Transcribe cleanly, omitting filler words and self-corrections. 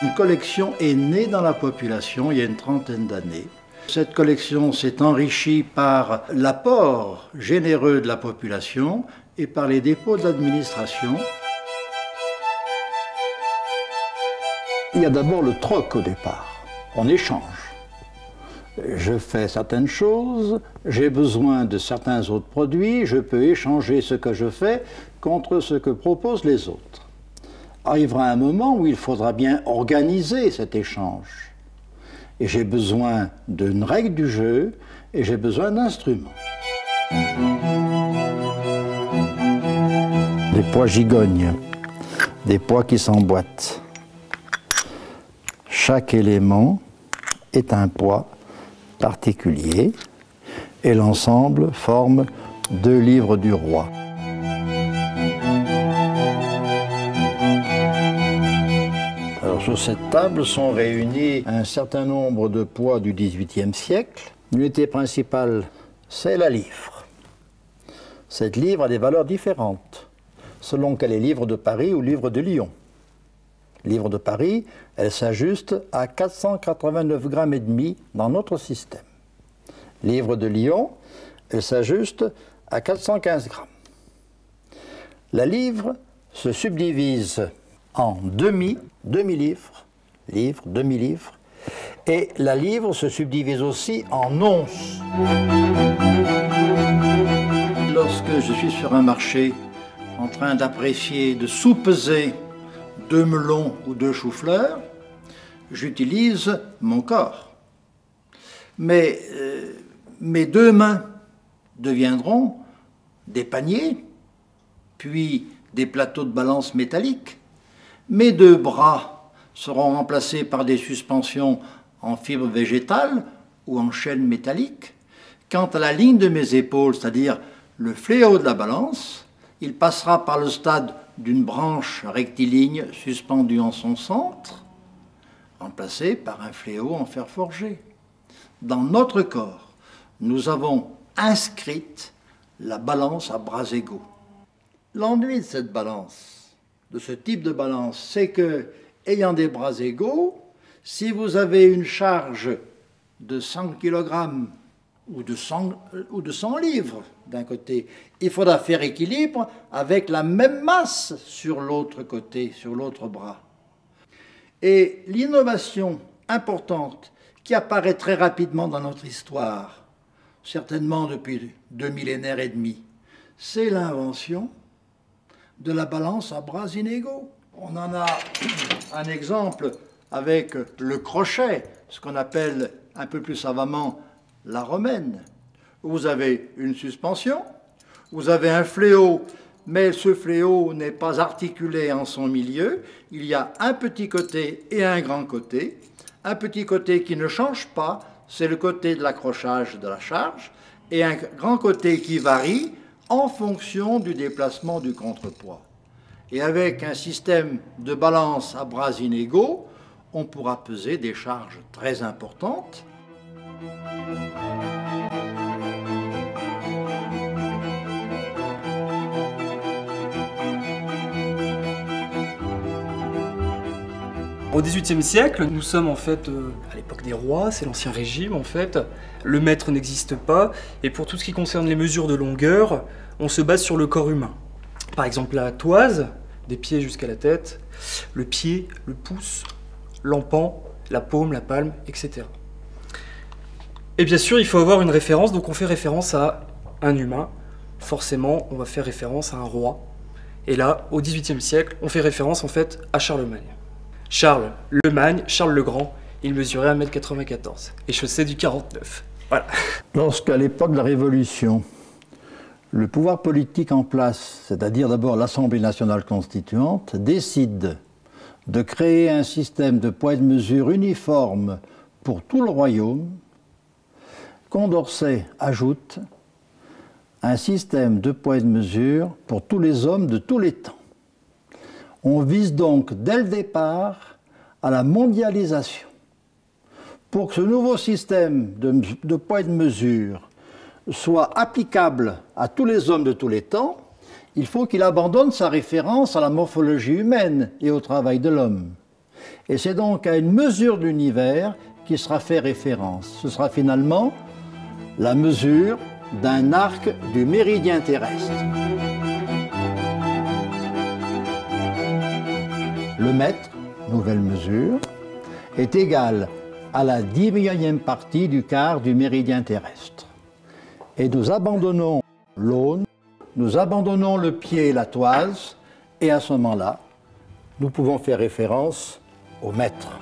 Une collection est née dans la population il y a une trentaine d'années. Cette collection s'est enrichie par l'apport généreux de la population et par les dépôts de l'administration. Il y a d'abord le troc au départ, on échange. Je fais certaines choses, j'ai besoin de certains autres produits, je peux échanger ce que je fais contre ce que proposent les autres. Arrivera un moment où il faudra bien organiser cet échange. Et j'ai besoin d'une règle du jeu et j'ai besoin d'instruments. Des pois gigognes, des pois qui s'emboîtent. Chaque élément est un poids particulier et l'ensemble forme 2 livres du roi. Sur cette table sont réunis un certain nombre de poids du XVIIIe siècle. L'unité principale, c'est la livre. Cette livre a des valeurs différentes, selon qu'elle est livre de Paris ou livre de Lyon. Livre de Paris, elle s'ajuste à 489,5 grammes dans notre système. Livre de Lyon, elle s'ajuste à 415 grammes. La livre se subdivise en demi-livres, demi-livres, et la livre se subdivise aussi en onces. Lorsque je suis sur un marché en train d'apprécier, de sous-peser 2 melons ou 2 choux-fleurs, j'utilise mon corps. Mais mes 2 mains deviendront des paniers, puis des plateaux de balance métalliques. Mes 2 bras seront remplacés par des suspensions en fibre végétale ou en chaîne métallique. Quant à la ligne de mes épaules, c'est-à-dire le fléau de la balance, il passera par le stade d'une branche rectiligne suspendue en son centre, remplacée par un fléau en fer forgé. Dans notre corps, nous avons inscrite la balance à bras égaux. L'ennui de cette balance, de ce type de balance, c'est que, ayant des bras égaux, si vous avez une charge de 100 kg ou de 100 livres d'un côté, il faudra faire équilibre avec la même masse sur l'autre côté, sur l'autre bras. Et l'innovation importante qui apparaît très rapidement dans notre histoire, certainement depuis 2 millénaires et demi, c'est l'invention de la balance à bras inégaux. On en a un exemple avec le crochet, ce qu'on appelle un peu plus savamment la romaine. Vous avez une suspension, vous avez un fléau, mais ce fléau n'est pas articulé en son milieu. Il y a un petit côté et un grand côté. Un petit côté qui ne change pas, c'est le côté de l'accrochage de la charge, et un grand côté qui varie en fonction du déplacement du contrepoids. Et avec un système de balance à bras inégaux, on pourra peser des charges très importantes. Au XVIIIe siècle, nous sommes en fait à l'époque des rois, c'est l'ancien régime en fait. Le maître n'existe pas, et pour tout ce qui concerne les mesures de longueur, on se base sur le corps humain. Par exemple la toise, des pieds jusqu'à la tête, le pied, le pouce, l'empan, la paume, la palme, etc. Et bien sûr, il faut avoir une référence, donc on fait référence à un humain. Forcément, on va faire référence à un roi. Et là, au XVIIIe siècle, on fait référence en fait à Charlemagne. Charles le Magne, Charles le Grand, il mesurait 1,94 m et chaussait du 49. Voilà. Lorsqu'à l'époque de la Révolution, le pouvoir politique en place, c'est-à-dire d'abord l'Assemblée nationale constituante, décide de créer un système de poids et de mesure uniforme pour tout le royaume, Condorcet ajoute un système de poids et de mesure pour tous les hommes de tous les temps. On vise donc dès le départ à la mondialisation. Pour que ce nouveau système de poids et de mesure soit applicable à tous les hommes de tous les temps, il faut qu'il abandonne sa référence à la morphologie humaine et au travail de l'homme. Et c'est donc à une mesure de l'univers qui sera fait référence. Ce sera finalement la mesure d'un arc du méridien terrestre. Le mètre, nouvelle mesure, est égal à la 10 millionième partie du quart du méridien terrestre. Et nous abandonnons l'aune, nous abandonnons le pied et la toise, et à ce moment-là, nous pouvons faire référence au mètre.